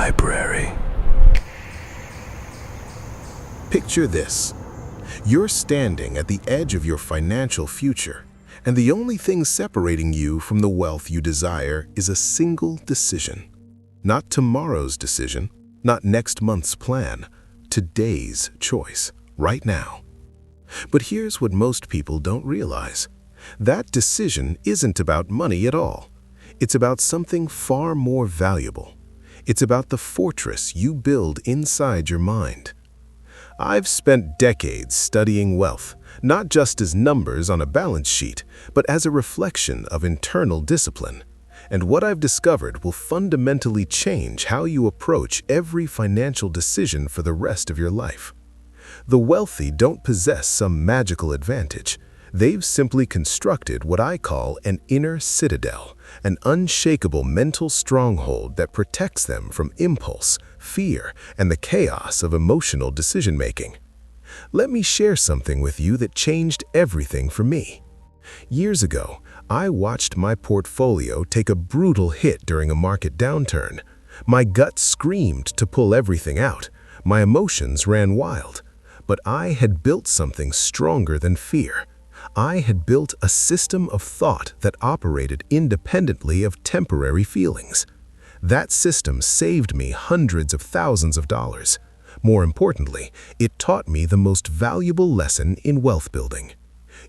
library. Picture this. You're standing at the edge of your financial future, and the only thing separating you from the wealth you desire is a single decision. Not tomorrow's decision, not next month's plan, today's choice, right now. But here's what most people don't realize. That decision isn't about money at all. It's about something far more valuable. It's about the fortress you build inside your mind. I've spent decades studying wealth, not just as numbers on a balance sheet, but as a reflection of internal discipline. And what I've discovered will fundamentally change how you approach every financial decision for the rest of your life. The wealthy don't possess some magical advantage. They've simply constructed what I call an inner citadel, an unshakable mental stronghold that protects them from impulse, fear, and the chaos of emotional decision-making. Let me share something with you that changed everything for me. Years ago, I watched my portfolio take a brutal hit during a market downturn. My gut screamed to pull everything out. My emotions ran wild. But I had built something stronger than fear. I had built a system of thought that operated independently of temporary feelings. That system saved me hundreds of thousands of dollars. More importantly, it taught me the most valuable lesson in wealth building.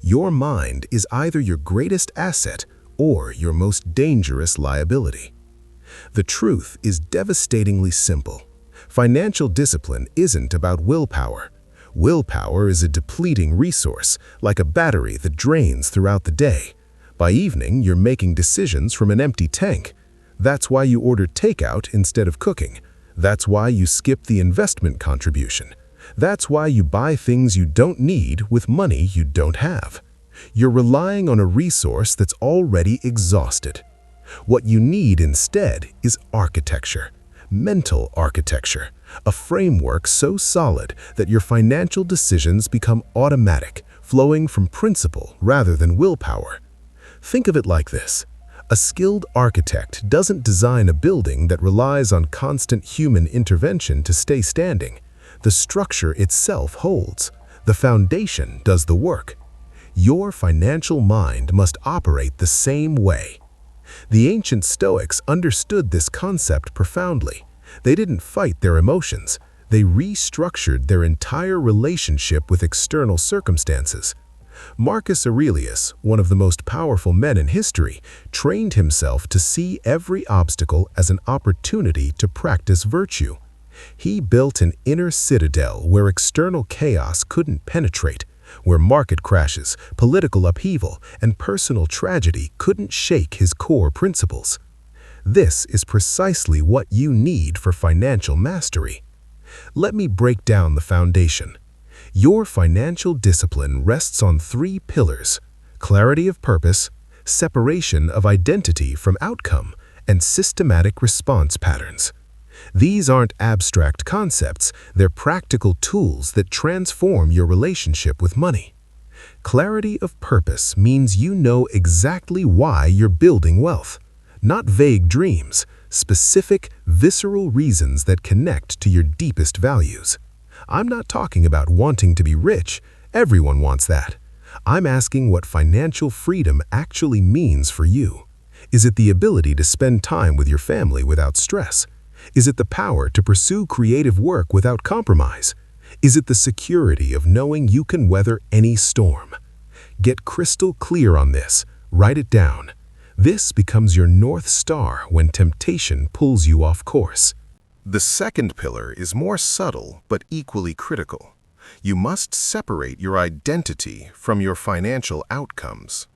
Your mind is either your greatest asset or your most dangerous liability. The truth is devastatingly simple. Financial discipline isn't about willpower. Willpower is a depleting resource, like a battery that drains throughout the day. By evening, you're making decisions from an empty tank. That's why you order takeout instead of cooking. That's why you skip the investment contribution. That's why you buy things you don't need with money you don't have. You're relying on a resource that's already exhausted. What you need instead is architecture, mental architecture, a framework so solid that your financial decisions become automatic, flowing from principle rather than willpower. Think of it like this. A skilled architect doesn't design a building that relies on constant human intervention to stay standing. The structure itself holds. The foundation does the work. Your financial mind must operate the same way. The ancient Stoics understood this concept profoundly. They didn't fight their emotions. They restructured their entire relationship with external circumstances. Marcus Aurelius, one of the most powerful men in history, trained himself to see every obstacle as an opportunity to practice virtue. He built an inner citadel where external chaos couldn't penetrate, where market crashes, political upheaval, and personal tragedy couldn't shake his core principles. This is precisely what you need for financial mastery. Let me break down the foundation. Your financial discipline rests on 3 pillars: clarity of purpose, separation of identity from outcome, and systematic response patterns. These aren't abstract concepts, they're practical tools that transform your relationship with money. Clarity of purpose means you know exactly why you're building wealth. Not vague dreams, specific, visceral reasons that connect to your deepest values. I'm not talking about wanting to be rich. Everyone wants that. I'm asking what financial freedom actually means for you. Is it the ability to spend time with your family without stress? Is it the power to pursue creative work without compromise? Is it the security of knowing you can weather any storm? Get crystal clear on this. Write it down. This becomes your North Star when temptation pulls you off course. The second pillar is more subtle but equally critical. You must separate your identity from your financial outcomes.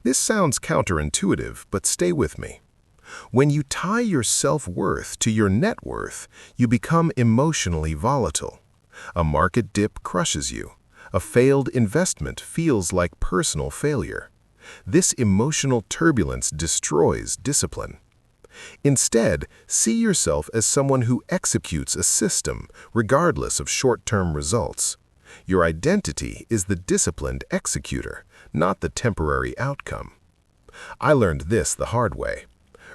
This sounds counterintuitive, but stay with me. When you tie your self-worth to your net worth, you become emotionally volatile. A market dip crushes you. A failed investment feels like personal failure. This emotional turbulence destroys discipline. Instead, see yourself as someone who executes a system, regardless of short-term results. Your identity is the disciplined executor, not the temporary outcome. I learned this the hard way.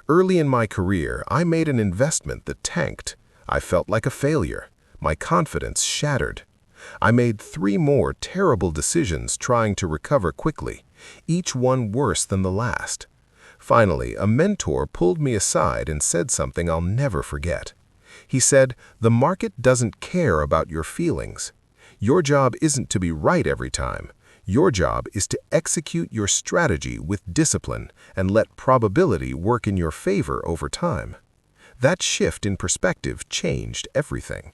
Early in my career, I made an investment that tanked. I felt like a failure, my confidence shattered. I made 3 more terrible decisions trying to recover quickly, each one worse than the last. Finally, a mentor pulled me aside and said something I'll never forget. He said, "The market doesn't care about your feelings. Your job isn't to be right every time. Your job is to execute your strategy with discipline and let probability work in your favor over time." That shift in perspective changed everything.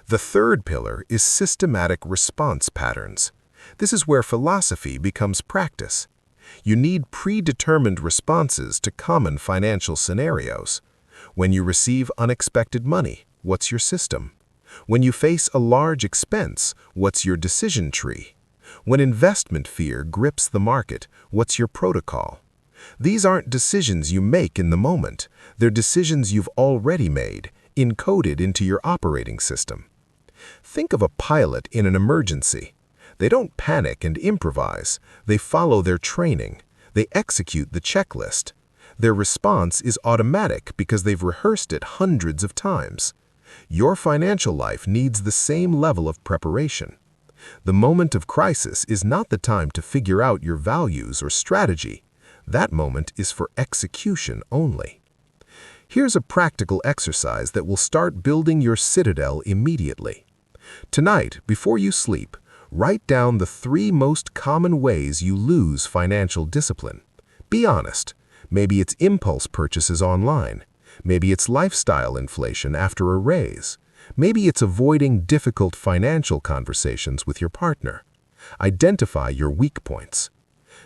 The third pillar is systematic response patterns. This is where philosophy becomes practice. You need predetermined responses to common financial scenarios. When you receive unexpected money, what's your system? When you face a large expense, what's your decision tree? When investment fear grips the market, what's your protocol? These aren't decisions you make in the moment. They're decisions you've already made, encoded into your operating system. Think of a pilot in an emergency. They don't panic and improvise. They follow their training. They execute the checklist. Their response is automatic because they've rehearsed it hundreds of times. Your financial life needs the same level of preparation. The moment of crisis is not the time to figure out your values or strategy. That moment is for execution only. Here's a practical exercise that will start building your citadel immediately. Tonight, before you sleep, write down the 3 most common ways you lose financial discipline. Be honest. Maybe it's impulse purchases online. Maybe it's lifestyle inflation after a raise. Maybe it's avoiding difficult financial conversations with your partner. Identify your weak points.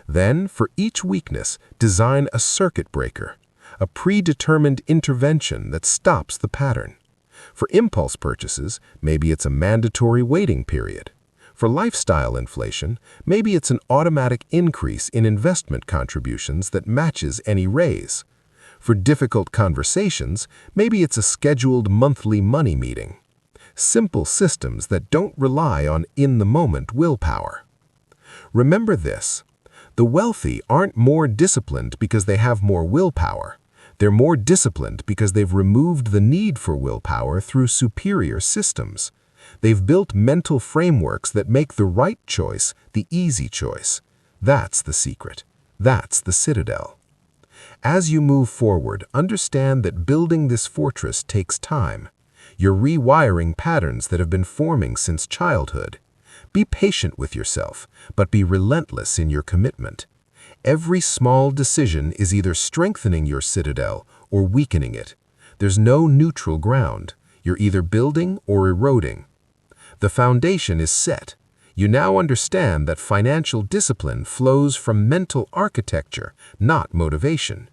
Then, for each weakness, design a circuit breaker, a predetermined intervention that stops the pattern. For impulse purchases, maybe it's a mandatory waiting period. For lifestyle inflation, maybe it's an automatic increase in investment contributions that matches any raise. For difficult conversations, maybe it's a scheduled monthly money meeting. Simple systems that don't rely on in-the-moment willpower. Remember this: the wealthy aren't more disciplined because they have more willpower. They're more disciplined because they've removed the need for willpower through superior systems. They've built mental frameworks that make the right choice the easy choice. That's the secret. That's the citadel. As you move forward, understand that building this fortress takes time. You're rewiring patterns that have been forming since childhood. Be patient with yourself, but be relentless in your commitment. Every small decision is either strengthening your citadel or weakening it. There's no neutral ground. You're either building or eroding. The foundation is set. You now understand that financial discipline flows from mental architecture, not motivation.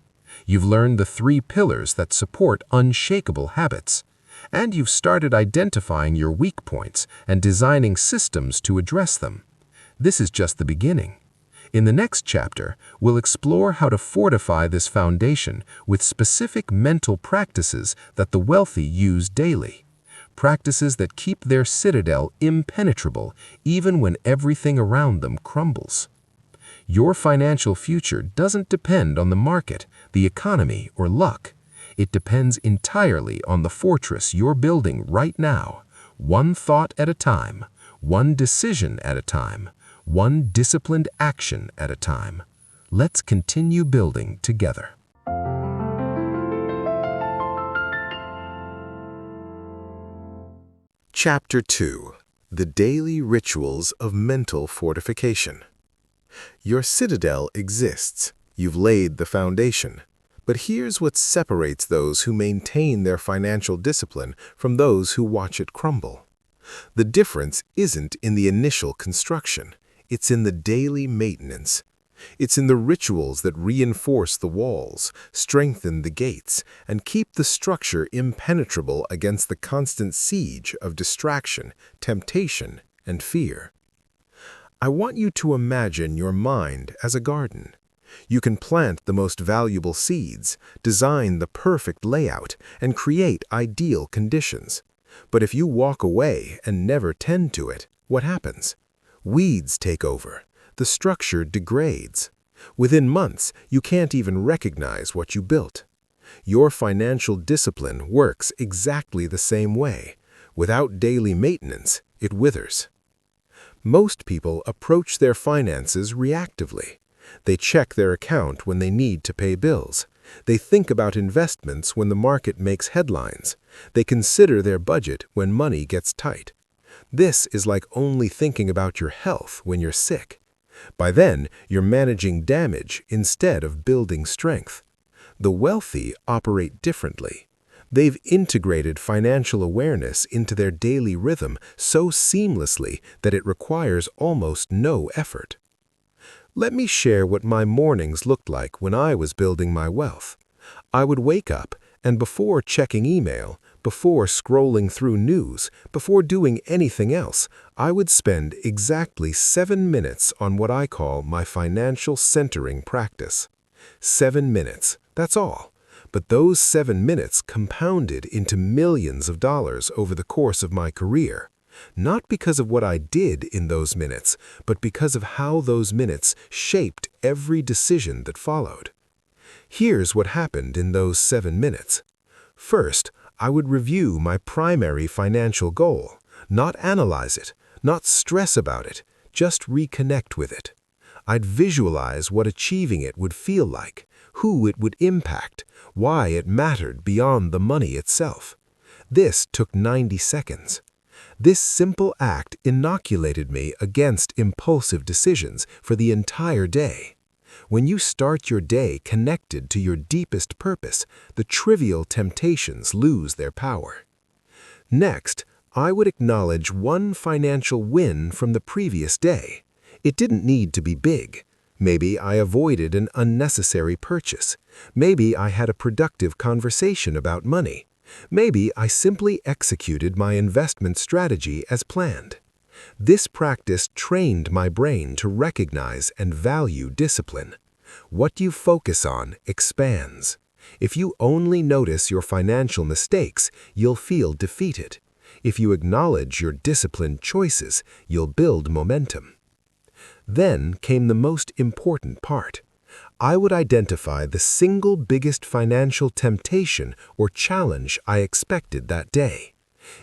You've learned the 3 pillars that support unshakable habits. And you've started identifying your weak points and designing systems to address them. This is just the beginning. In the next chapter, we'll explore how to fortify this foundation with specific mental practices that the wealthy use daily. Practices that keep their citadel impenetrable even when everything around them crumbles. Your financial future doesn't depend on the market, the economy, or luck. It depends entirely on the fortress you're building right now, one thought at a time, one decision at a time, one disciplined action at a time. Let's continue building together. Chapter 2: The Daily Rituals of Mental Fortification. Your citadel exists. You've laid the foundation. But here's what separates those who maintain their financial discipline from those who watch it crumble. The difference isn't in the initial construction. It's in the daily maintenance. It's in the rituals that reinforce the walls, strengthen the gates, and keep the structure impenetrable against the constant siege of distraction, temptation, and fear. I want you to imagine your mind as a garden. You can plant the most valuable seeds, design the perfect layout, and create ideal conditions. But if you walk away and never tend to it, what happens? Weeds take over. The structure degrades. Within months, you can't even recognize what you built. Your financial discipline works exactly the same way. Without daily maintenance, it withers. Most people approach their finances reactively. They check their account when they need to pay bills. They think about investments when the market makes headlines. They consider their budget when money gets tight. This is like only thinking about your health when you're sick. By then, you're managing damage instead of building strength. The wealthy operate differently. They've integrated financial awareness into their daily rhythm so seamlessly that it requires almost no effort. Let me share what my mornings looked like when I was building my wealth. I would wake up, and before checking email, before scrolling through news, before doing anything else, I would spend exactly 7 minutes on what I call my financial centering practice. 7 minutes, that's all. But those 7 minutes compounded into millions of dollars over the course of my career. Not because of what I did in those minutes, but because of how those minutes shaped every decision that followed. Here's what happened in those 7 minutes. First, I would review my primary financial goal, not analyze it, not stress about it, just reconnect with it. I'd visualize what achieving it would feel like, who it would impact, why it mattered beyond the money itself. This took 90 seconds. This simple act inoculated me against impulsive decisions for the entire day. When you start your day connected to your deepest purpose, the trivial temptations lose their power. Next, I would acknowledge one financial win from the previous day. It didn't need to be big. Maybe I avoided an unnecessary purchase. Maybe I had a productive conversation about money. Maybe I simply executed my investment strategy as planned. This practice trained my brain to recognize and value discipline. What you focus on expands. If you only notice your financial mistakes, you'll feel defeated. If you acknowledge your disciplined choices, you'll build momentum. Then came the most important part. I would identify the single biggest financial temptation or challenge I expected that day.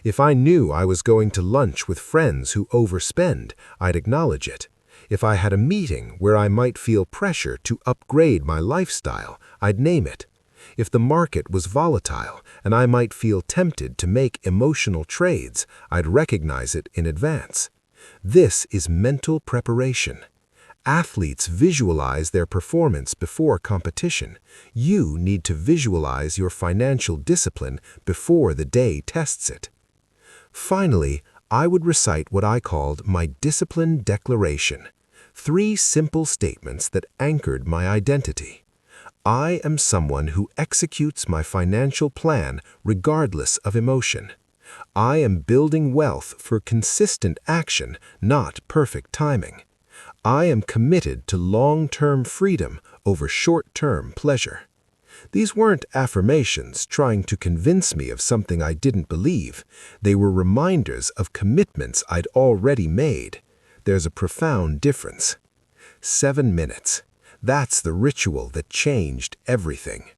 If I knew I was going to lunch with friends who overspend, I'd acknowledge it. If I had a meeting where I might feel pressure to upgrade my lifestyle, I'd name it. If the market was volatile and I might feel tempted to make emotional trades, I'd recognize it in advance. This is mental preparation. Athletes visualize their performance before competition. You need to visualize your financial discipline before the day tests it. Finally, I would recite what I called my discipline declaration. 3 simple statements that anchored my identity. I am someone who executes my financial plan regardless of emotion. I am building wealth for consistent action, not perfect timing. I am committed to long-term freedom over short-term pleasure. These weren't affirmations trying to convince me of something I didn't believe. They were reminders of commitments I'd already made. There's a profound difference. 7 minutes. That's the ritual that changed everything.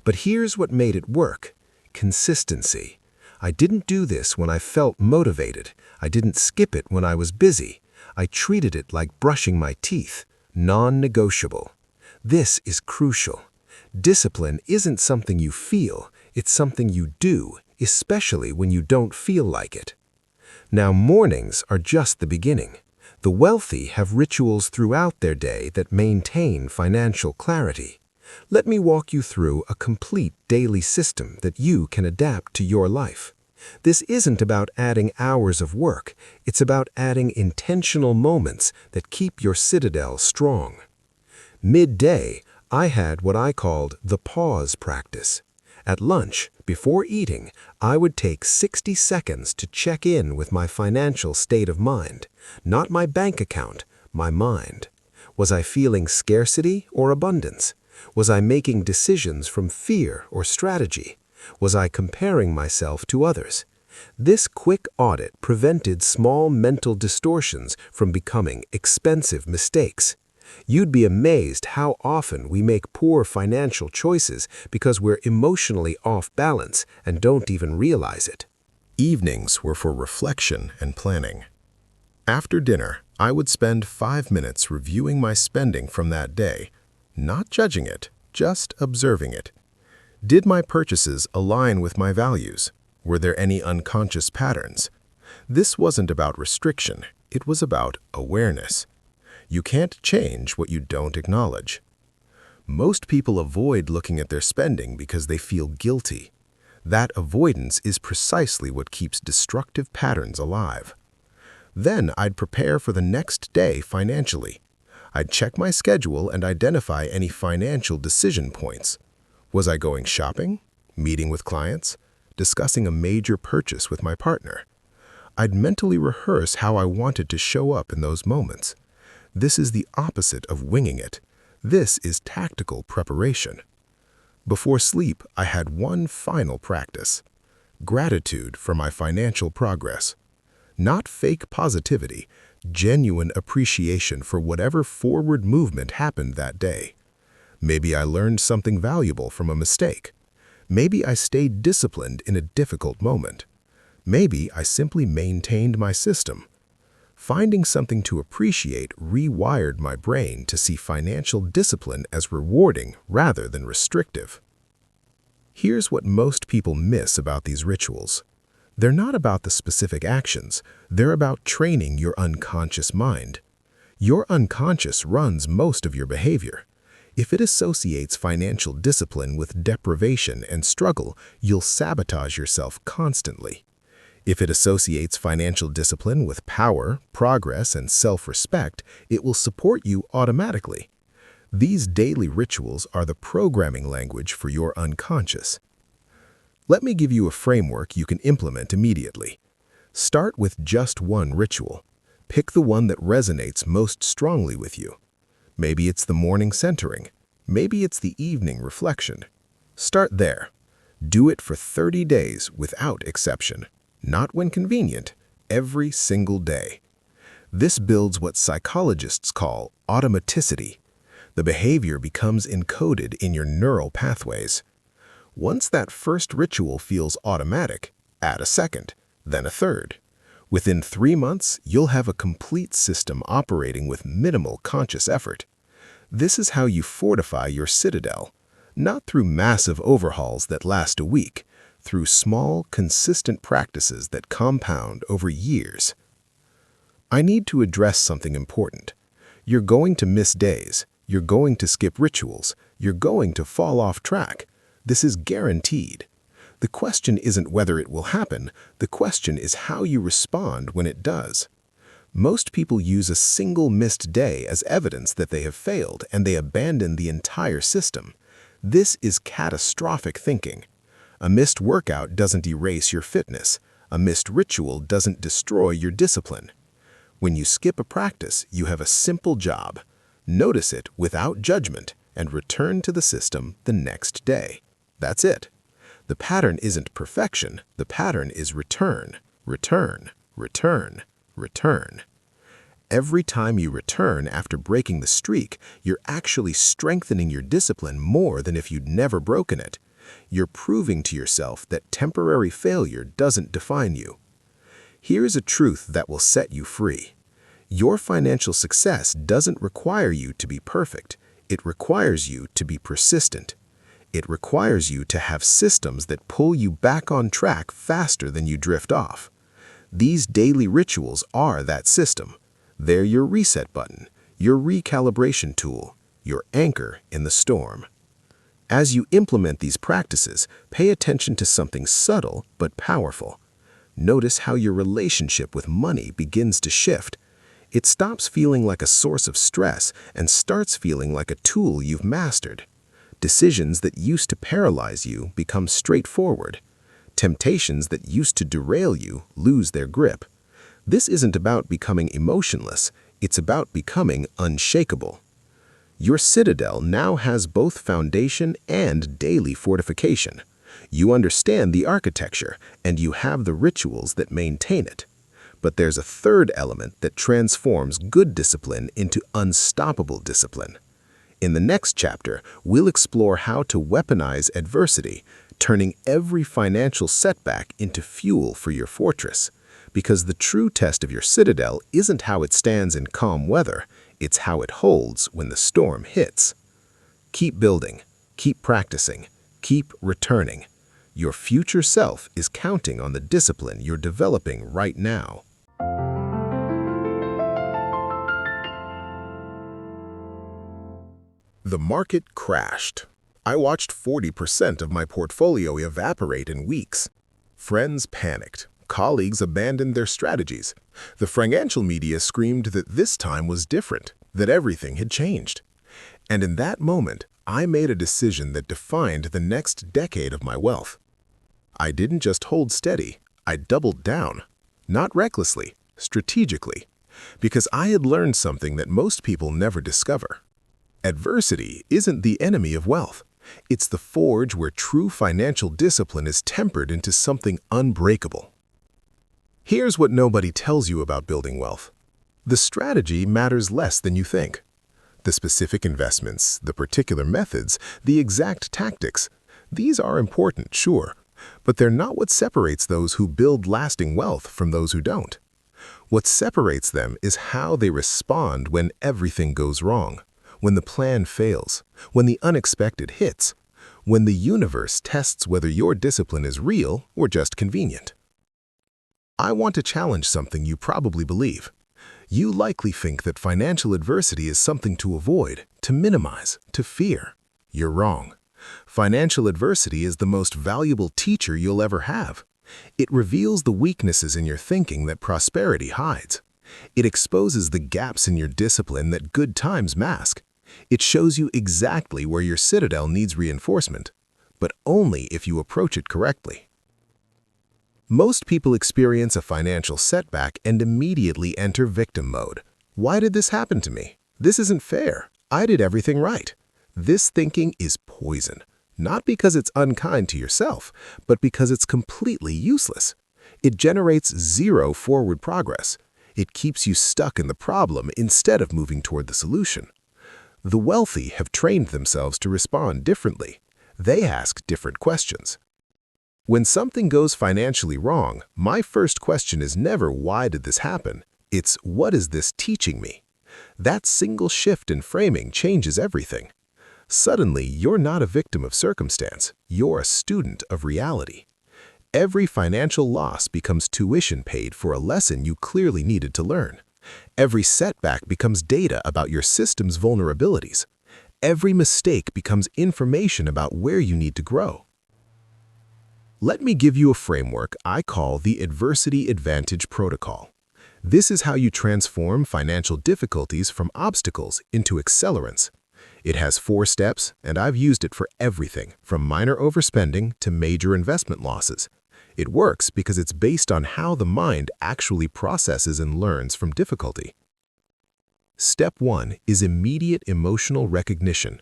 But here's what made it work. Consistency. I didn't do this when I felt motivated. I didn't skip it when I was busy. I treated it like brushing my teeth, non-negotiable. This is crucial. Discipline isn't something you feel, it's something you do, especially when you don't feel like it. Now, mornings are just the beginning. The wealthy have rituals throughout their day that maintain financial clarity. Let me walk you through a complete daily system that you can adapt to your life. This isn't about adding hours of work, it's about adding intentional moments that keep your citadel strong. Midday, I had what I called the pause practice. At lunch, before eating, I would take 60 seconds to check in with my financial state of mind, not my bank account, my mind. Was I feeling scarcity or abundance? Was I making decisions from fear or strategy? Was I comparing myself to others? This quick audit prevented small mental distortions from becoming expensive mistakes. You'd be amazed how often we make poor financial choices because we're emotionally off balance and don't even realize it. Evenings were for reflection and planning. After dinner, I would spend 5 minutes reviewing my spending from that day, not judging it, just observing it. Did my purchases align with my values? Were there any unconscious patterns? This wasn't about restriction, it was about awareness. You can't change what you don't acknowledge. Most people avoid looking at their spending because they feel guilty. That avoidance is precisely what keeps destructive patterns alive. Then I'd prepare for the next day financially. I'd check my schedule and identify any financial decision points. Was I going shopping, meeting with clients, discussing a major purchase with my partner? I'd mentally rehearse how I wanted to show up in those moments. This is the opposite of winging it. This is tactical preparation. Before sleep, I had one final practice: gratitude for my financial progress. Not fake positivity, genuine appreciation for whatever forward movement happened that day. Maybe I learned something valuable from a mistake. Maybe I stayed disciplined in a difficult moment. Maybe I simply maintained my system. Finding something to appreciate rewired my brain to see financial discipline as rewarding rather than restrictive. Here's what most people miss about these rituals. They're not about the specific actions, they're about training your unconscious mind. Your unconscious runs most of your behavior. If it associates financial discipline with deprivation and struggle, you'll sabotage yourself constantly. If it associates financial discipline with power, progress, and self-respect, it will support you automatically. These daily rituals are the programming language for your unconscious. Let me give you a framework you can implement immediately. Start with just one ritual. Pick the one that resonates most strongly with you. Maybe it's the morning centering. Maybe it's the evening reflection. Start there. Do it for 30 days without exception. Not when convenient, every single day. This builds what psychologists call automaticity. The behavior becomes encoded in your neural pathways. Once that first ritual feels automatic, add a second, then a third. Within 3 months, you'll have a complete system operating with minimal conscious effort. This is how you fortify your citadel, not through massive overhauls that last a week, through small, consistent practices that compound over years. I need to address something important. You're going to miss days, you're going to skip rituals, you're going to fall off track. This is guaranteed. The question isn't whether it will happen, the question is how you respond when it does. Most people use a single missed day as evidence that they have failed and they abandon the entire system. This is catastrophic thinking. A missed workout doesn't erase your fitness. A missed ritual doesn't destroy your discipline. When you skip a practice, you have a simple job. Notice it without judgment and return to the system the next day. That's it. The pattern isn't perfection. The pattern is return, return, return, return. Every time you return after breaking the streak, you're actually strengthening your discipline more than if you'd never broken it. You're proving to yourself that temporary failure doesn't define you. Here's a truth that will set you free. Your financial success doesn't require you to be perfect. It requires you to be persistent. It requires you to have systems that pull you back on track faster than you drift off. These daily rituals are that system. They're your reset button, your recalibration tool, your anchor in the storm. As you implement these practices, pay attention to something subtle but powerful. Notice how your relationship with money begins to shift. It stops feeling like a source of stress and starts feeling like a tool you've mastered. Decisions that used to paralyze you become straightforward. Temptations that used to derail you lose their grip. This isn't about becoming emotionless, it's about becoming unshakable. Your citadel now has both foundation and daily fortification. You understand the architecture, and you have the rituals that maintain it. But there's a third element that transforms good discipline into unstoppable discipline. In the next chapter, we'll explore how to weaponize adversity, turning every financial setback into fuel for your fortress. Because the true test of your citadel isn't how it stands in calm weather, it's how it holds when the storm hits. Keep building, keep practicing, keep returning. Your future self is counting on the discipline you're developing right now. The market crashed. I watched 40% of my portfolio evaporate in weeks. Friends panicked. Colleagues abandoned their strategies. The financial media screamed that this time was different, that everything had changed. And in that moment, I made a decision that defined the next decade of my wealth. I didn't just hold steady, I doubled down. Not recklessly, strategically. Because I had learned something that most people never discover. Adversity isn't the enemy of wealth. It's the forge where true financial discipline is tempered into something unbreakable. Here's what nobody tells you about building wealth. The strategy matters less than you think. The specific investments, the particular methods, the exact tactics, these are important, sure, but they're not what separates those who build lasting wealth from those who don't. What separates them is how they respond when everything goes wrong, when the plan fails, when the unexpected hits, when the universe tests whether your discipline is real or just convenient. I want to challenge something you probably believe. You likely think that financial adversity is something to avoid, to minimize, to fear. You're wrong. Financial adversity is the most valuable teacher you'll ever have. It reveals the weaknesses in your thinking that prosperity hides. It exposes the gaps in your discipline that good times mask. It shows you exactly where your citadel needs reinforcement, but only if you approach it correctly. Most people experience a financial setback and immediately enter victim mode. Why did this happen to me? This isn't fair. I did everything right. This thinking is poison, not because it's unkind to yourself, but because it's completely useless. It generates zero forward progress. It keeps you stuck in the problem instead of moving toward the solution. The wealthy have trained themselves to respond differently. They ask different questions. When something goes financially wrong, my first question is never, why did this happen? It's, what is this teaching me? That single shift in framing changes everything. Suddenly, you're not a victim of circumstance. You're a student of reality. Every financial loss becomes tuition paid for a lesson you clearly needed to learn. Every setback becomes data about your system's vulnerabilities. Every mistake becomes information about where you need to grow. Let me give you a framework I call the Adversity Advantage Protocol. This is how you transform financial difficulties from obstacles into accelerants. It has 4 steps, and I've used it for everything from minor overspending to major investment losses. It works because it's based on how the mind actually processes and learns from difficulty. Step 1 is immediate emotional recognition.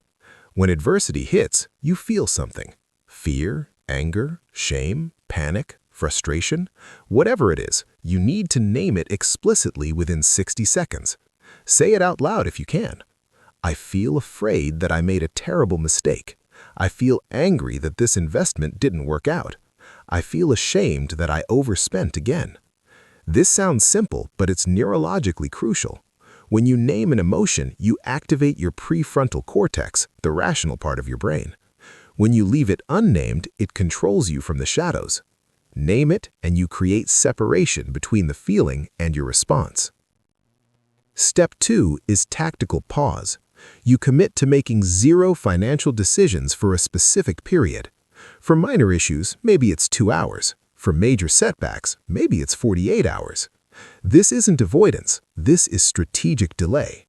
When adversity hits, you feel something. Fear, anger, shame, panic, frustration, whatever it is, you need to name it explicitly within 60 seconds. Say it out loud if you can. I feel afraid that I made a terrible mistake. I feel angry that this investment didn't work out. I feel ashamed that I overspent again. This sounds simple, but it's neurologically crucial. When you name an emotion, you activate your prefrontal cortex, the rational part of your brain. When you leave it unnamed, it controls you from the shadows. Name it, and you create separation between the feeling and your response. Step 2 is tactical pause. You commit to making 0 financial decisions for a specific period. For minor issues, maybe it's 2 hours. For major setbacks, maybe it's 48 hours. This isn't avoidance. This is strategic delay.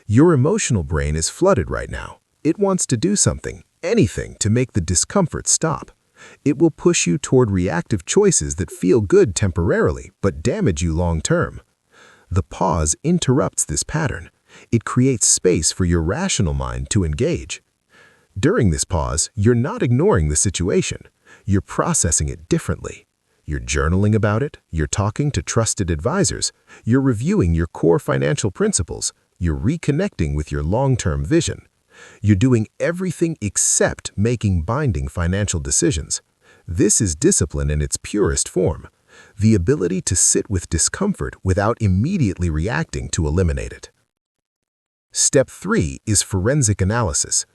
Your emotional brain is flooded right now. It wants to do something, anything, to make the discomfort stop. It will push you toward reactive choices that feel good temporarily but damage you long-term. The pause interrupts this pattern. It creates space for your rational mind to engage. During this pause, you're not ignoring the situation. You're processing it differently. You're journaling about it, you're talking to trusted advisors, you're reviewing your core financial principles, you're reconnecting with your long-term vision. You're doing everything except making binding financial decisions. This is discipline in its purest form, the ability to sit with discomfort without immediately reacting to eliminate it. Step 3 is forensic analysis.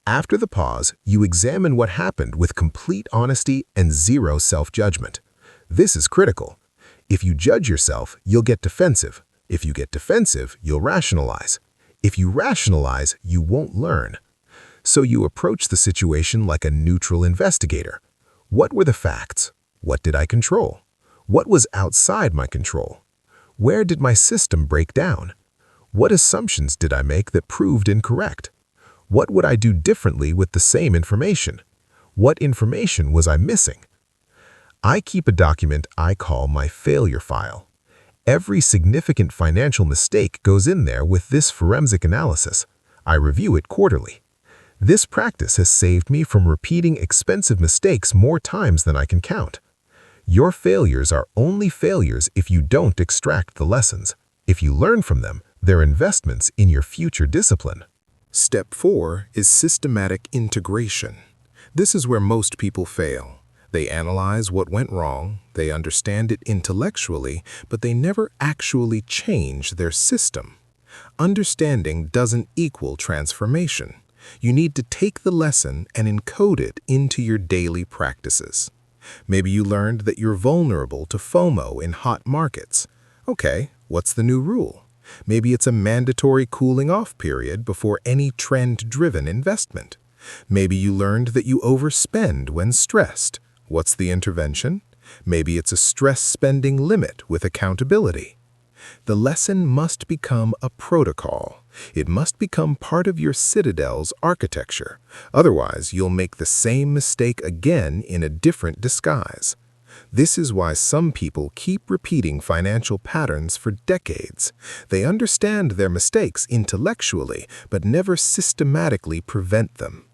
After the pause, you examine what happened with complete honesty and zero self-judgment. This is critical. If you judge yourself, you'll get defensive. If you get defensive, you'll rationalize. If you rationalize, you won't learn. So you approach the situation like a neutral investigator. What were the facts? What did I control? What was outside my control? Where did my system break down? What assumptions did I make that proved incorrect? What would I do differently with the same information? What information was I missing? I keep a document I call my failure file. Every significant financial mistake goes in there with this forensic analysis. I review it quarterly. This practice has saved me from repeating expensive mistakes more times than I can count. Your failures are only failures if you don't extract the lessons. If you learn from them, they're investments in your future discipline. Step 4 is systematic integration. This is where most people fail. They analyze what went wrong, they understand it intellectually, but they never actually change their system. Understanding doesn't equal transformation. You need to take the lesson and encode it into your daily practices. Maybe you learned that you're vulnerable to FOMO in hot markets. Okay, what's the new rule? Maybe it's a mandatory cooling-off period before any trend-driven investment. Maybe you learned that you overspend when stressed. What's the intervention? Maybe it's a stress spending limit with accountability. The lesson must become a protocol. It must become part of your citadel's architecture. Otherwise, you'll make the same mistake again in a different disguise. This is why some people keep repeating financial patterns for decades. They understand their mistakes intellectually, but never systematically prevent them.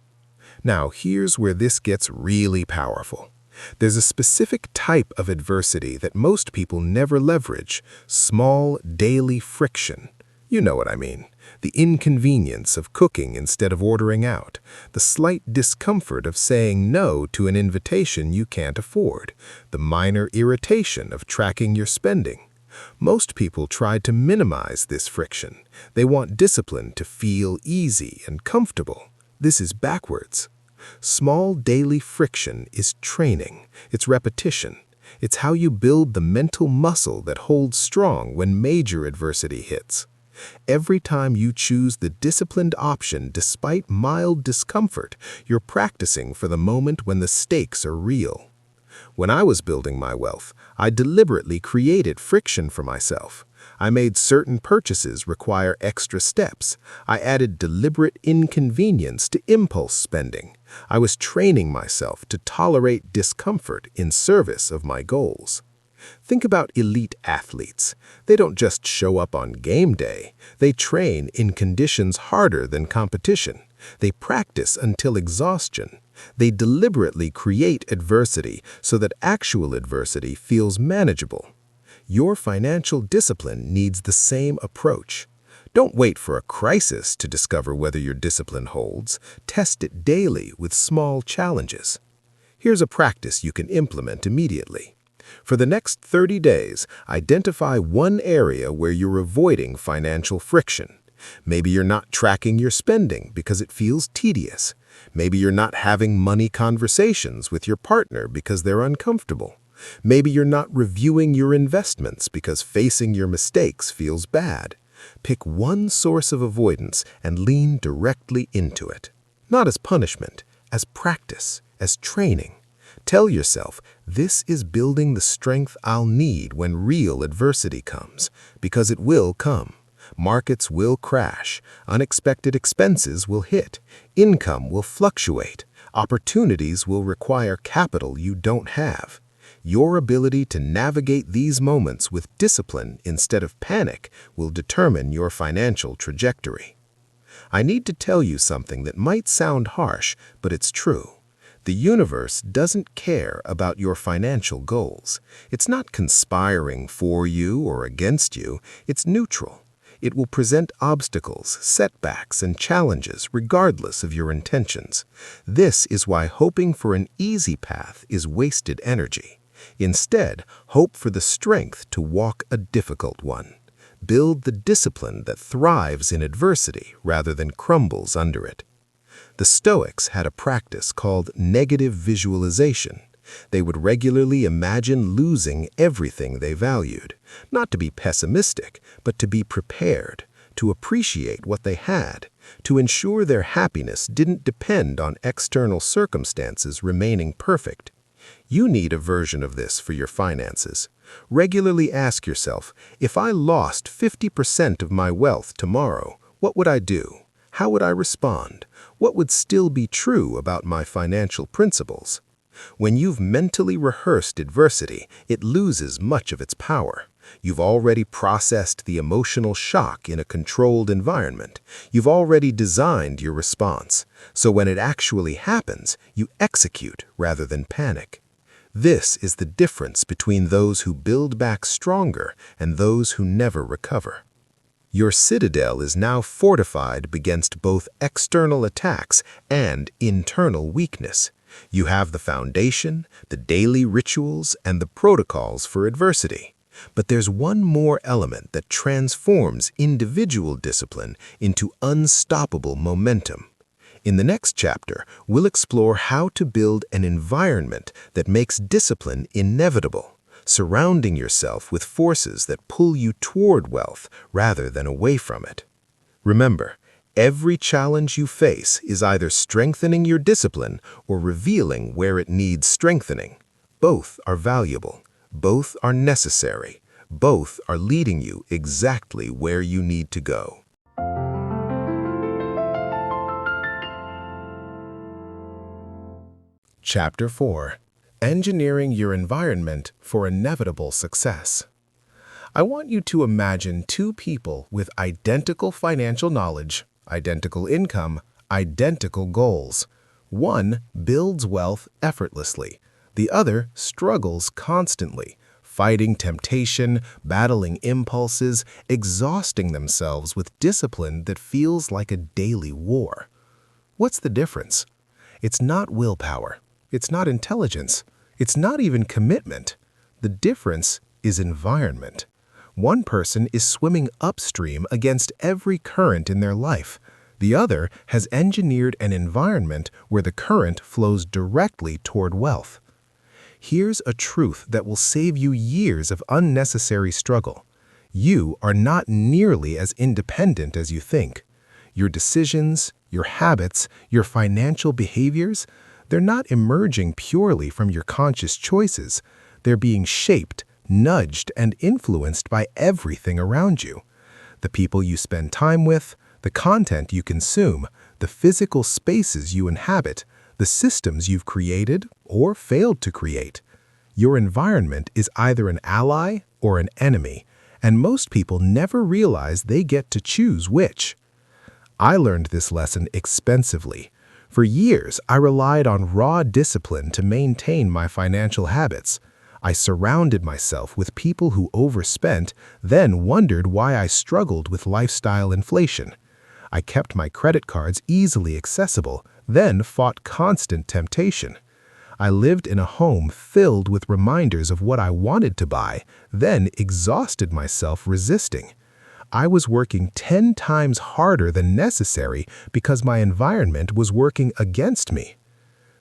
Now, here's where this gets really powerful. There's a specific type of adversity that most people never leverage: small, daily friction. You know what I mean. The inconvenience of cooking instead of ordering out, the slight discomfort of saying no to an invitation you can't afford, the minor irritation of tracking your spending. Most people try to minimize this friction. They want discipline to feel easy and comfortable. This is backwards. Small daily friction is training. It's repetition. It's how you build the mental muscle that holds strong when major adversity hits. Every time you choose the disciplined option despite mild discomfort, you're practicing for the moment when the stakes are real. When I was building my wealth, I deliberately created friction for myself. I made certain purchases require extra steps. I added deliberate inconvenience to impulse spending. I was training myself to tolerate discomfort in service of my goals. Think about elite athletes. They don't just show up on game day. They train in conditions harder than competition. They practice until exhaustion. They deliberately create adversity so that actual adversity feels manageable. Your financial discipline needs the same approach. Don't wait for a crisis to discover whether your discipline holds. Test it daily with small challenges. Here's a practice you can implement immediately. For the next 30 days, identify one area where you're avoiding financial friction. Maybe you're not tracking your spending because it feels tedious. Maybe you're not having money conversations with your partner because they're uncomfortable. Maybe you're not reviewing your investments because facing your mistakes feels bad. Pick one source of avoidance and lean directly into it. Not as punishment, as practice, as training. Tell yourself, this is building the strength I'll need when real adversity comes, because it will come. Markets will crash, unexpected expenses will hit, income will fluctuate, opportunities will require capital you don't have. Your ability to navigate these moments with discipline instead of panic will determine your financial trajectory. I need to tell you something that might sound harsh, but it's true. The universe doesn't care about your financial goals. It's not conspiring for you or against you. It's neutral. It will present obstacles, setbacks, and challenges regardless of your intentions. This is why hoping for an easy path is wasted energy. Instead, hope for the strength to walk a difficult one. Build the discipline that thrives in adversity rather than crumbles under it. The Stoics had a practice called negative visualization. They would regularly imagine losing everything they valued, not to be pessimistic, but to be prepared, to appreciate what they had, to ensure their happiness didn't depend on external circumstances remaining perfect. You need a version of this for your finances. Regularly ask yourself, if I lost 50% of my wealth tomorrow, what would I do? How would I respond? What would still be true about my financial principles? When you've mentally rehearsed adversity, it loses much of its power. You've already processed the emotional shock in a controlled environment. You've already designed your response. So when it actually happens, you execute rather than panic. This is the difference between those who build back stronger and those who never recover. Your citadel is now fortified against both external attacks and internal weakness. You have the foundation, the daily rituals, and the protocols for adversity. But there's one more element that transforms individual discipline into unstoppable momentum. In the next chapter, we'll explore how to build an environment that makes discipline inevitable, surrounding yourself with forces that pull you toward wealth rather than away from it. Remember, every challenge you face is either strengthening your discipline or revealing where it needs strengthening. Both are valuable. Both are necessary. Both are leading you exactly where you need to go. Chapter 4. Engineering your environment for inevitable success. I want you to imagine two people with identical financial knowledge, identical income, identical goals. One builds wealth effortlessly. The other struggles constantly, fighting temptation, battling impulses, exhausting themselves with discipline that feels like a daily war. What's the difference? It's not willpower. It's not intelligence. It's not even commitment. The difference is environment. One person is swimming upstream against every current in their life. The other has engineered an environment where the current flows directly toward wealth. Here's a truth that will save you years of unnecessary struggle. You are not nearly as independent as you think. Your decisions, your habits, your financial behaviors, they're not emerging purely from your conscious choices. They're being shaped, nudged, and influenced by everything around you. The people you spend time with, the content you consume, the physical spaces you inhabit, the systems you've created or failed to create. Your environment is either an ally or an enemy, and most people never realize they get to choose which. I learned this lesson expensively. For years, I relied on raw discipline to maintain my financial habits. I surrounded myself with people who overspent, then wondered why I struggled with lifestyle inflation. I kept my credit cards easily accessible, then fought constant temptation. I lived in a home filled with reminders of what I wanted to buy, then exhausted myself resisting. I was working 10 times harder than necessary because my environment was working against me.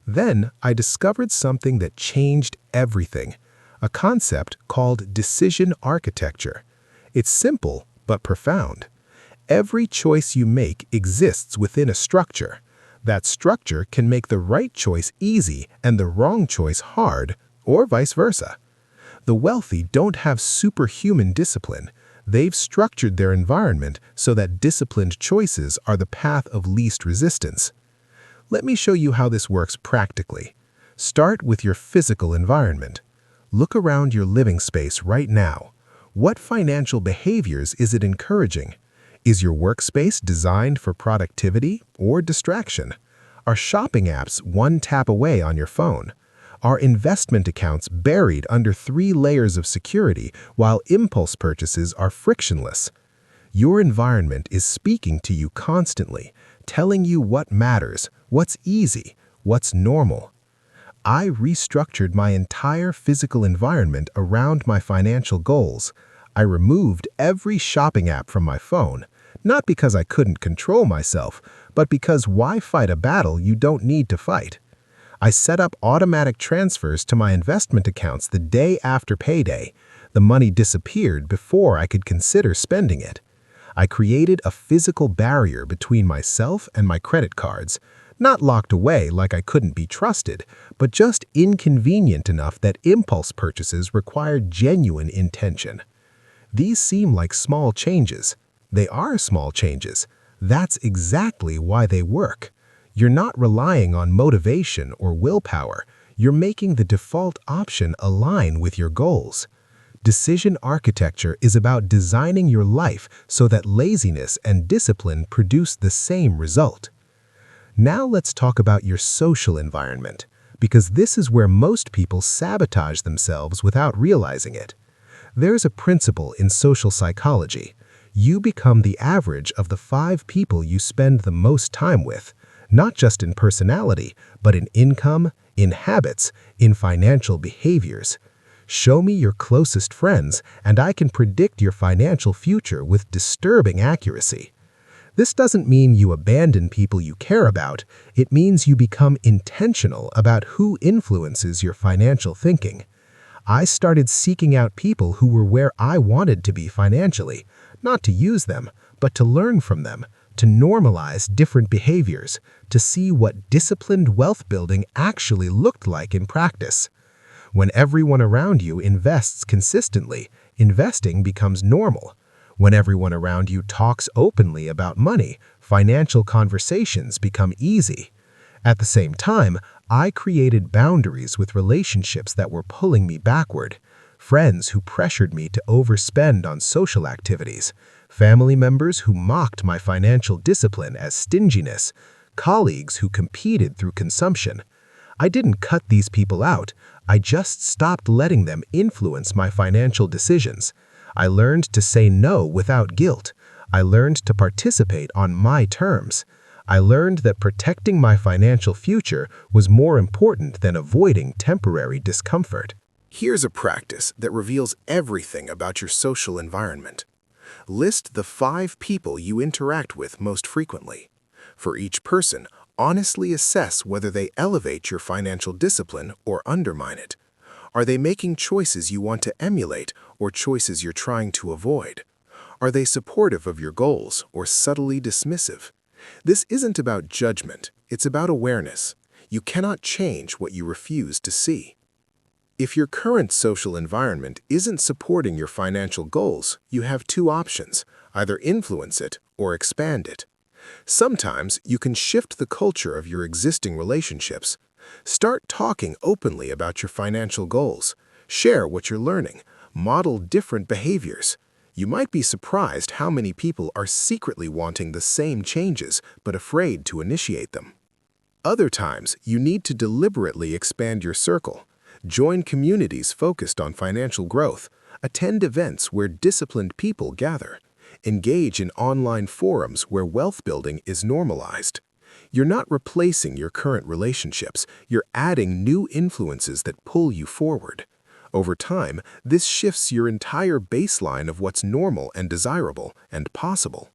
Then I discovered something that changed everything, a concept called decision architecture. It's simple but profound. Every choice you make exists within a structure. That structure can make the right choice easy and the wrong choice hard, or vice versa. The wealthy don't have superhuman discipline. They've structured their environment so that disciplined choices are the path of least resistance. Let me show you how this works practically. Start with your physical environment. Look around your living space right now. What financial behaviors is it encouraging? Is your workspace designed for productivity or distraction? Are shopping apps one tap away on your phone? Are investment accounts buried under 3 layers of security while impulse purchases are frictionless? Your environment is speaking to you constantly, telling you what matters, what's easy, what's normal. I restructured my entire physical environment around my financial goals. I removed every shopping app from my phone, not because I couldn't control myself, but because why fight a battle you don't need to fight? I set up automatic transfers to my investment accounts the day after payday. The money disappeared before I could consider spending it. I created a physical barrier between myself and my credit cards, not locked away like I couldn't be trusted, but just inconvenient enough that impulse purchases required genuine intention. These seem like small changes. They are small changes. That's exactly why they work. You're not relying on motivation or willpower. You're making the default option align with your goals. Decision architecture is about designing your life so that laziness and discipline produce the same result. Now let's talk about your social environment, because this is where most people sabotage themselves without realizing it. There's a principle in social psychology. You become the average of the 5 people you spend the most time with, not just in personality, but in income, in habits, in financial behaviors. Show me your closest friends, and I can predict your financial future with disturbing accuracy. This doesn't mean you abandon people you care about. It means you become intentional about who influences your financial thinking. I started seeking out people who were where I wanted to be financially, not to use them, but to learn from them, to normalize different behaviors, to see what disciplined wealth building actually looked like in practice. When everyone around you invests consistently, investing becomes normal. When everyone around you talks openly about money, financial conversations become easy. At the same time, I created boundaries with relationships that were pulling me backward. Friends who pressured me to overspend on social activities, family members who mocked my financial discipline as stinginess, colleagues who competed through consumption. I didn't cut these people out. I just stopped letting them influence my financial decisions. I learned to say no without guilt. I learned to participate on my terms. I learned that protecting my financial future was more important than avoiding temporary discomfort. Here's a practice that reveals everything about your social environment. List the 5 people you interact with most frequently. For each person, honestly assess whether they elevate your financial discipline or undermine it. Are they making choices you want to emulate or choices you're trying to avoid? Are they supportive of your goals or subtly dismissive? This isn't about judgment, it's about awareness. You cannot change what you refuse to see. If your current social environment isn't supporting your financial goals, you have 2 options: either influence it or expand it. Sometimes you can shift the culture of your existing relationships. Start talking openly about your financial goals. Share what you're learning. Model different behaviors. You might be surprised how many people are secretly wanting the same changes but afraid to initiate them. Other times, you need to deliberately expand your circle. Join communities focused on financial growth. Attend events where disciplined people gather. Engage in online forums where wealth building is normalized. You're not replacing your current relationships, you're adding new influences that pull you forward. Over time, this shifts your entire baseline of what's normal and desirable and possible.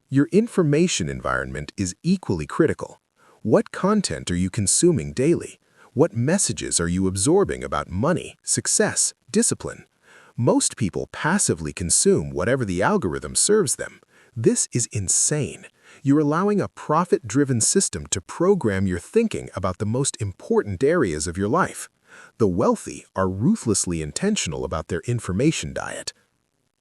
Your information environment is equally critical. What content are you consuming daily? What messages are you absorbing about money, success, discipline? Most people passively consume whatever the algorithm serves them. This is insane. You're allowing a profit-driven system to program your thinking about the most important areas of your life. The wealthy are ruthlessly intentional about their information diet.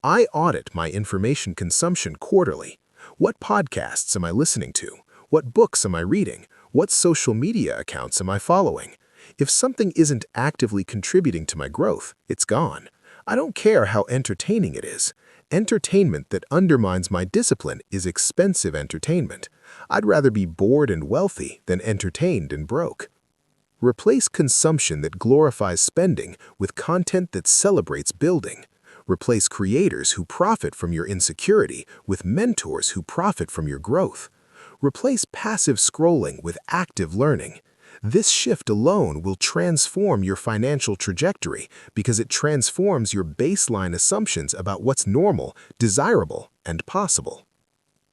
I audit my information consumption quarterly. What podcasts am I listening to? What books am I reading? What social media accounts am I following? If something isn't actively contributing to my growth, it's gone. I don't care how entertaining it is. Entertainment that undermines my discipline is expensive entertainment. I'd rather be bored and wealthy than entertained and broke. Replace consumption that glorifies spending with content that celebrates building. Replace creators who profit from your insecurity with mentors who profit from your growth. Replace passive scrolling with active learning. This shift alone will transform your financial trajectory because it transforms your baseline assumptions about what's normal, desirable, and possible.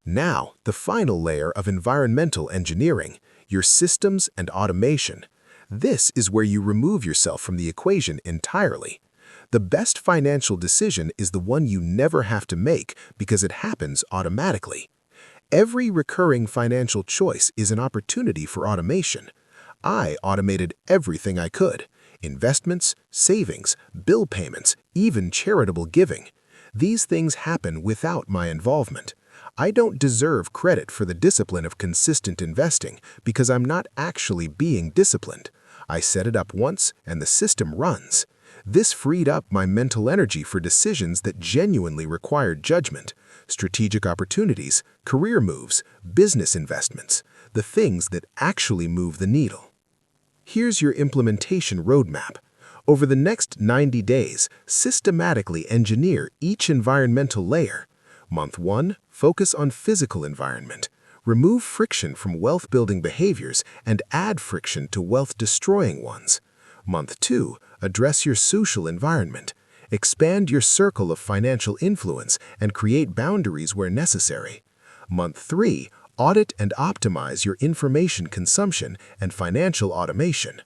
Now, the final layer of environmental engineering, your systems and automation. This is where you remove yourself from the equation entirely. The best financial decision is the one you never have to make because it happens automatically. Every recurring financial choice is an opportunity for automation. I automated everything I could: investments, savings, bill payments, even charitable giving. These things happen without my involvement. I don't deserve credit for the discipline of consistent investing because I'm not actually being disciplined. I set it up once and the system runs. This freed up my mental energy for decisions that genuinely required judgment: strategic opportunities, career moves, business investments, the things that actually move the needle. Here's your implementation roadmap. Over the next 90 days, systematically engineer each environmental layer. Month 1, focus on physical environment. Remove friction from wealth-building behaviors and add friction to wealth-destroying ones. Month 2, address your social environment. Expand your circle of financial influence and create boundaries where necessary. Month 3, audit and optimize your information consumption and financial automation.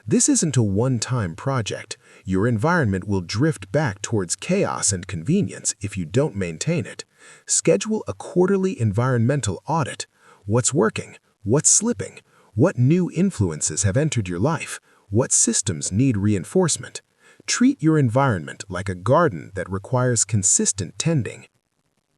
This isn't a one-time project. Your environment will drift back towards chaos and convenience if you don't maintain it. Schedule a quarterly environmental audit. What's working? What's slipping? What new influences have entered your life? What systems need reinforcement? Treat your environment like a garden that requires consistent tending.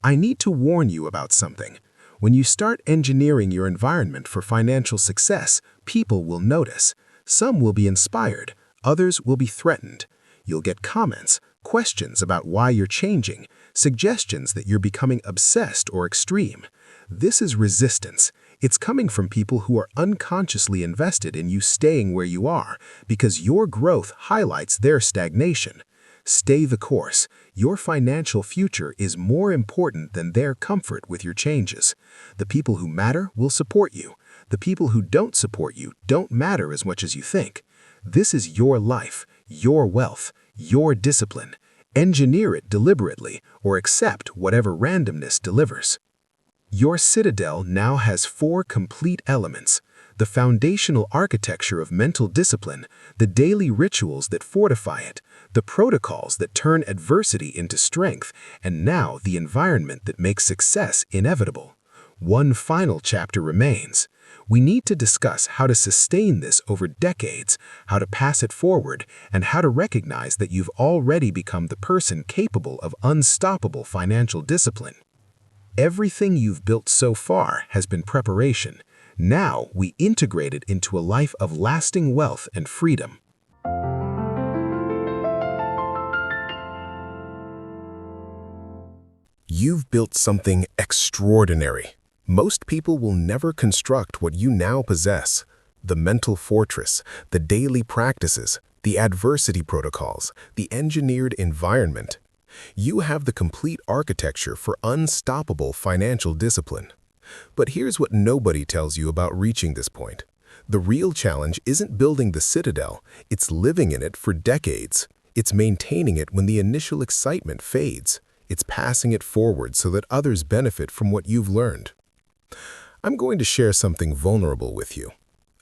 I need to warn you about something. When you start engineering your environment for financial success, people will notice. Some will be inspired, others will be threatened. You'll get comments, questions about why you're changing, suggestions that you're becoming obsessed or extreme. This is resistance. It's coming from people who are unconsciously invested in you staying where you are because your growth highlights their stagnation. Stay the course. Your financial future is more important than their comfort with your changes. The people who matter will support you. The people who don't support you don't matter as much as you think. This is your life, your wealth, your discipline. Engineer it deliberately or accept whatever randomness delivers. Your citadel now has 4 complete elements: the foundational architecture of mental discipline, the daily rituals that fortify it, the protocols that turn adversity into strength, and now the environment that makes success inevitable. One final chapter remains. We need to discuss how to sustain this over decades, how to pass it forward, and how to recognize that you've already become the person capable of unstoppable financial discipline. Everything you've built so far has been preparation. Now we integrate it into a life of lasting wealth and freedom. You've built something extraordinary. Most people will never construct what you now possess: the mental fortress, the daily practices, the adversity protocols, the engineered environment. You have the complete architecture for unstoppable financial discipline. But here's what nobody tells you about reaching this point. The real challenge isn't building the citadel, it's living in it for decades. It's maintaining it when the initial excitement fades. It's passing it forward so that others benefit from what you've learned. I'm going to share something vulnerable with you.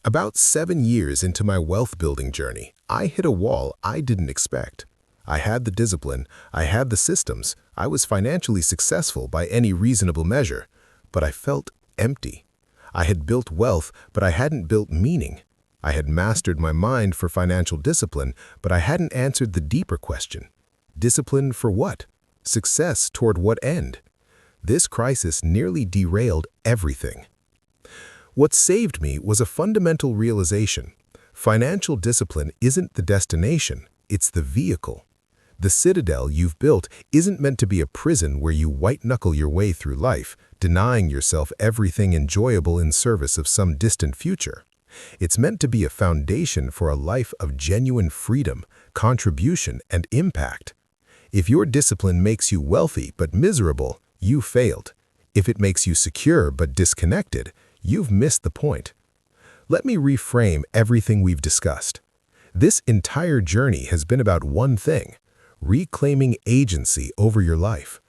About 7 years into my wealth-building journey, I hit a wall I didn't expect. I had the discipline, I had the systems, I was financially successful by any reasonable measure, but I felt empty. I had built wealth, but I hadn't built meaning. I had mastered my mind for financial discipline, but I hadn't answered the deeper question. Discipline for what? Success toward what end? This crisis nearly derailed everything. What saved me was a fundamental realization. Financial discipline isn't the destination, it's the vehicle. The citadel you've built isn't meant to be a prison where you white-knuckle your way through life, denying yourself everything enjoyable in service of some distant future. It's meant to be a foundation for a life of genuine freedom, contribution, and impact. If your discipline makes you wealthy but miserable, you failed. If it makes you secure but disconnected, you've missed the point. Let me reframe everything we've discussed. This entire journey has been about one thing: reclaiming agency over your life.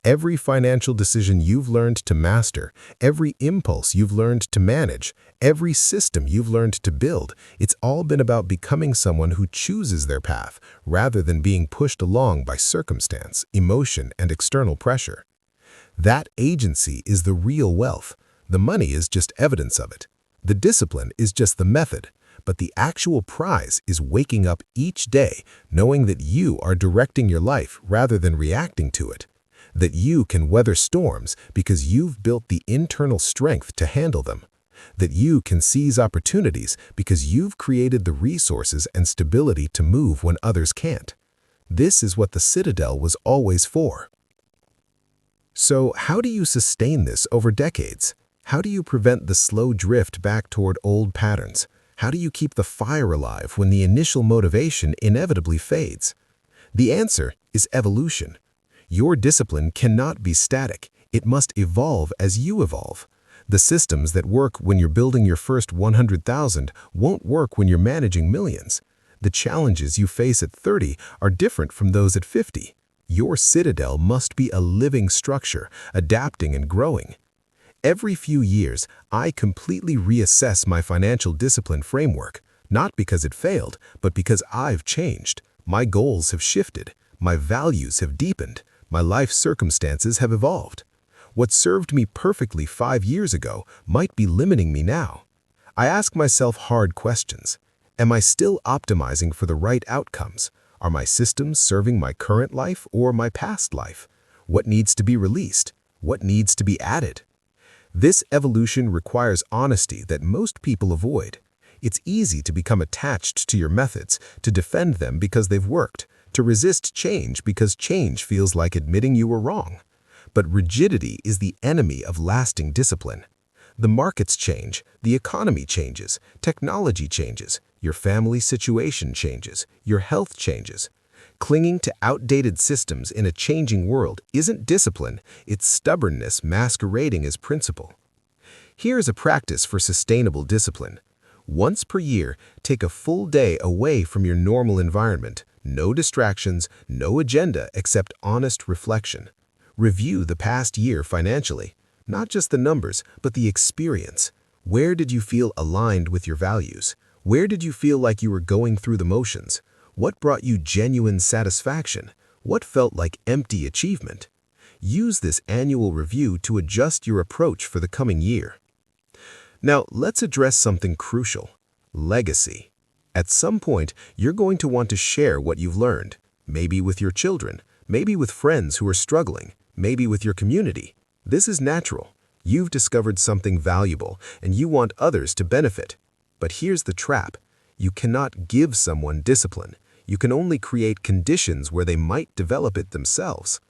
Every financial decision you've learned to master, every impulse you've learned to manage, every system you've learned to build, it's all been about becoming someone who chooses their path rather than being pushed along by circumstance, emotion, and external pressure. That agency is the real wealth. The money is just evidence of it. The discipline is just the method. But the actual prize is waking up each day knowing that you are directing your life rather than reacting to it. That you can weather storms because you've built the internal strength to handle them. That you can seize opportunities because you've created the resources and stability to move when others can't. This is what the citadel was always for. So, how do you sustain this over decades? How do you prevent the slow drift back toward old patterns? How do you keep the fire alive when the initial motivation inevitably fades? The answer is evolution. Your discipline cannot be static. It must evolve as you evolve. The systems that work when you're building your first 100,000 won't work when you're managing millions. The challenges you face at 30 are different from those at 50. Your citadel must be a living structure, adapting and growing. Every few years, I completely reassess my financial discipline framework, not because it failed, but because I've changed. My goals have shifted. My values have deepened. My life circumstances have evolved. What served me perfectly 5 years ago might be limiting me now. I ask myself hard questions. Am I still optimizing for the right outcomes? Are my systems serving my current life or my past life? What needs to be released? What needs to be added? This evolution requires honesty that most people avoid. It's easy to become attached to your methods, to defend them because they've worked, to resist change because change feels like admitting you were wrong. But rigidity is the enemy of lasting discipline. The markets change, the economy changes, technology changes, your family situation changes, your health changes. Clinging to outdated systems in a changing world isn't discipline, it's stubbornness masquerading as principle. Here's a practice for sustainable discipline. Once per year, take a full day away from your normal environment. No distractions, no agenda except honest reflection. Review the past year financially. Not just the numbers, but the experience. Where did you feel aligned with your values? Where did you feel like you were going through the motions? What brought you genuine satisfaction? What felt like empty achievement? Use this annual review to adjust your approach for the coming year. Now, let's address something crucial: legacy. At some point, you're going to want to share what you've learned, maybe with your children, maybe with friends who are struggling, maybe with your community. This is natural. You've discovered something valuable, and you want others to benefit. But here's the trap. You cannot give someone discipline. You can only create conditions where they might develop it themselves.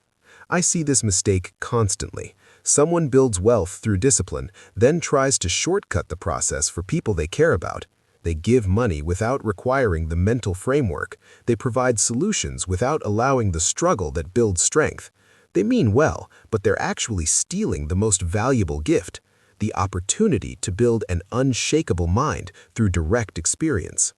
I see this mistake constantly. Someone builds wealth through discipline, then tries to shortcut the process for people they care about. They give money without requiring the mental framework. They provide solutions without allowing the struggle that builds strength. They mean well, but they're actually stealing the most valuable gift: the opportunity to build an unshakable mind through direct experience.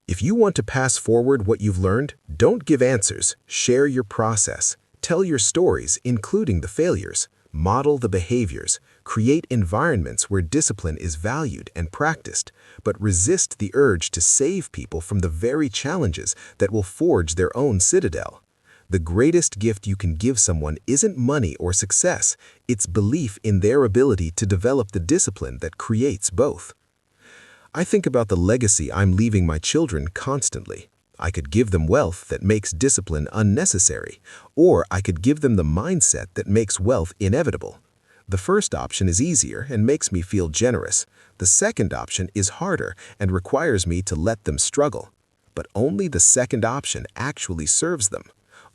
If you want to pass forward what you've learned, don't give answers. Share your process. Tell your stories, including the failures. Model the behaviors. Create environments where discipline is valued and practiced, but resist the urge to save people from the very challenges that will forge their own citadel. The greatest gift you can give someone isn't money or success, it's belief in their ability to develop the discipline that creates both. I think about the legacy I'm leaving my children constantly. I could give them wealth that makes discipline unnecessary, or I could give them the mindset that makes wealth inevitable. The first option is easier and makes me feel generous. The second option is harder and requires me to let them struggle. But only the second option actually serves them.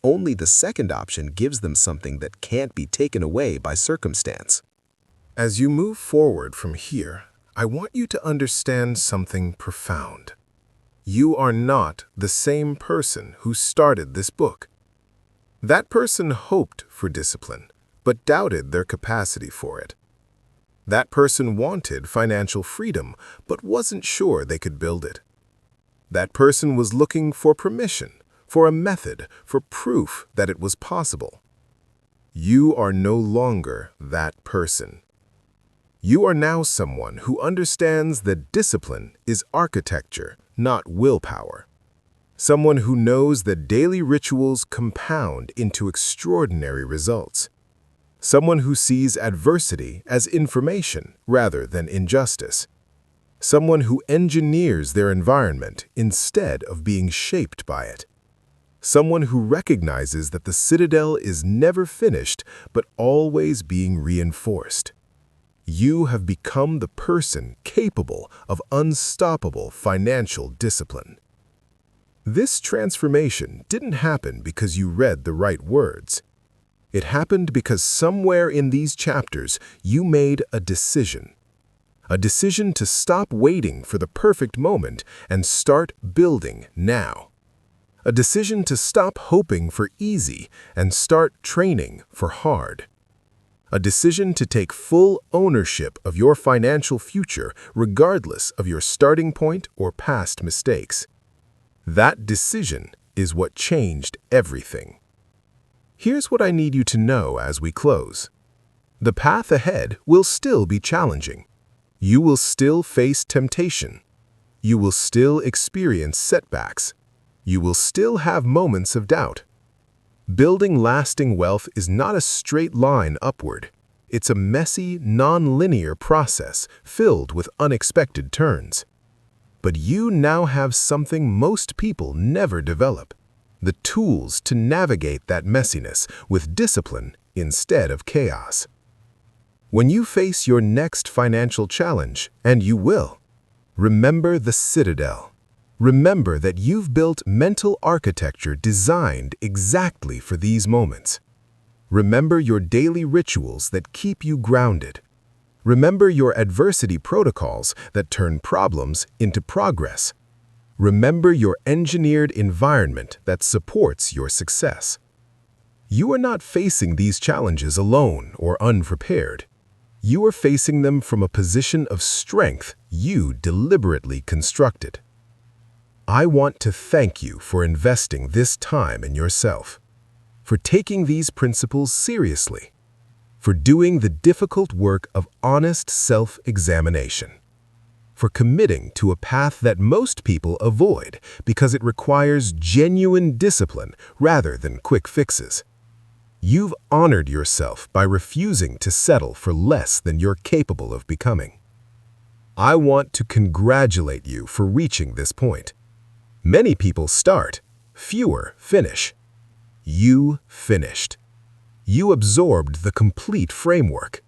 Only the second option gives them something that can't be taken away by circumstance. As you move forward from here, I want you to understand something profound. You are not the same person who started this book. That person hoped for discipline, but doubted their capacity for it. That person wanted financial freedom, but wasn't sure they could build it. That person was looking for permission, for a method, for proof that it was possible. You are no longer that person. You are now someone who understands that discipline is architecture, not willpower. Someone who knows that daily rituals compound into extraordinary results. Someone who sees adversity as information rather than injustice. Someone who engineers their environment instead of being shaped by it. Someone who recognizes that the citadel is never finished but always being reinforced. You have become the person capable of unstoppable financial discipline. This transformation didn't happen because you read the right words. It happened because somewhere in these chapters you made a decision. A decision to stop waiting for the perfect moment and start building now. A decision to stop hoping for easy and start training for hard. A decision to take full ownership of your financial future regardless of your starting point or past mistakes. That decision is what changed everything. Here's what I need you to know as we close. The path ahead will still be challenging. You will still face temptation. You will still experience setbacks. You will still have moments of doubt. Building lasting wealth is not a straight line upward. It's a messy, non-linear process filled with unexpected turns. But you now have something most people never develop: the tools to navigate that messiness with discipline instead of chaos. When you face your next financial challenge, and you will, remember the citadel. Remember that you've built mental architecture designed exactly for these moments. Remember your daily rituals that keep you grounded. Remember your adversity protocols that turn problems into progress. Remember your engineered environment that supports your success. You are not facing these challenges alone or unprepared. You are facing them from a position of strength you deliberately constructed. I want to thank you for investing this time in yourself, for taking these principles seriously, for doing the difficult work of honest self-examination, for committing to a path that most people avoid because it requires genuine discipline rather than quick fixes. You've honored yourself by refusing to settle for less than you're capable of becoming. I want to congratulate you for reaching this point. Many people start, fewer finish. You finished. You absorbed the complete framework.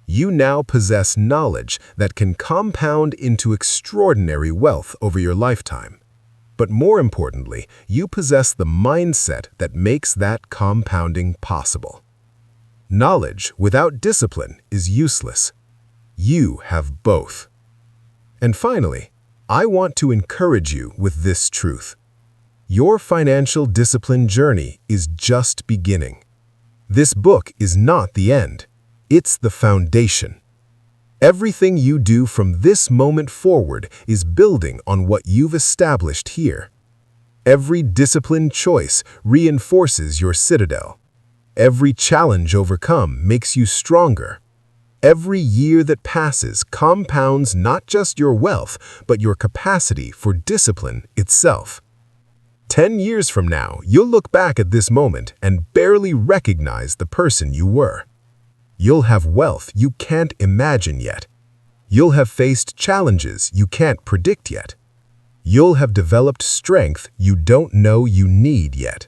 You now possess knowledge that can compound into extraordinary wealth over your lifetime. But more importantly, you possess the mindset that makes that compounding possible. Knowledge without discipline is useless. You have both. And finally, I want to encourage you with this truth. Your financial discipline journey is just beginning. This book is not the end. It's the foundation. Everything you do from this moment forward is building on what you've established here. Every disciplined choice reinforces your citadel. Every challenge overcome makes you stronger. Every year that passes compounds not just your wealth, but your capacity for discipline itself. 10 years from now, you'll look back at this moment and barely recognize the person you were. You'll have wealth you can't imagine yet. You'll have faced challenges you can't predict yet. You'll have developed strength you don't know you need yet.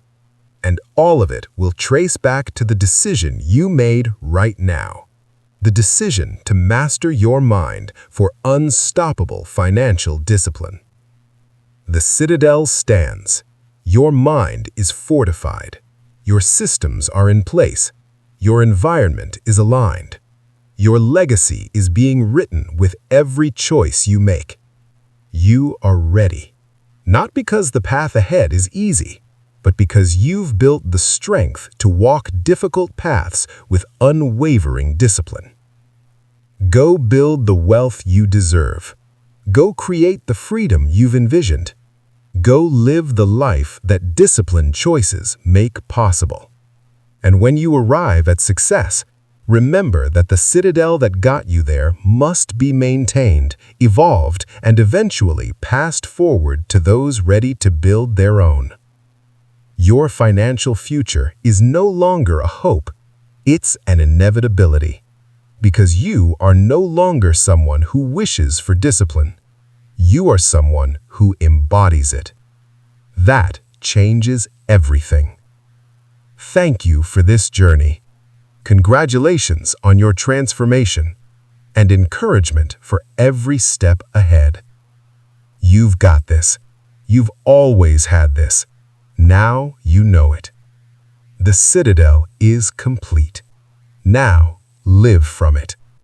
And all of it will trace back to the decision you made right now. The decision to master your mind for unstoppable financial discipline. The citadel stands. Your mind is fortified. Your systems are in place. Your environment is aligned. Your legacy is being written with every choice you make. You are ready. Not because the path ahead is easy, but because you've built the strength to walk difficult paths with unwavering discipline. Go build the wealth you deserve. Go create the freedom you've envisioned. Go live the life that disciplined choices make possible. And when you arrive at success, remember that the citadel that got you there must be maintained, evolved, and eventually passed forward to those ready to build their own. Your financial future is no longer a hope, it's an inevitability. Because you are no longer someone who wishes for discipline. You are someone who embodies it. That changes everything. Thank you for this journey. Congratulations on your transformation and encouragement for every step ahead. You've got this. You've always had this. Now you know it. The citadel is complete. Now live from it.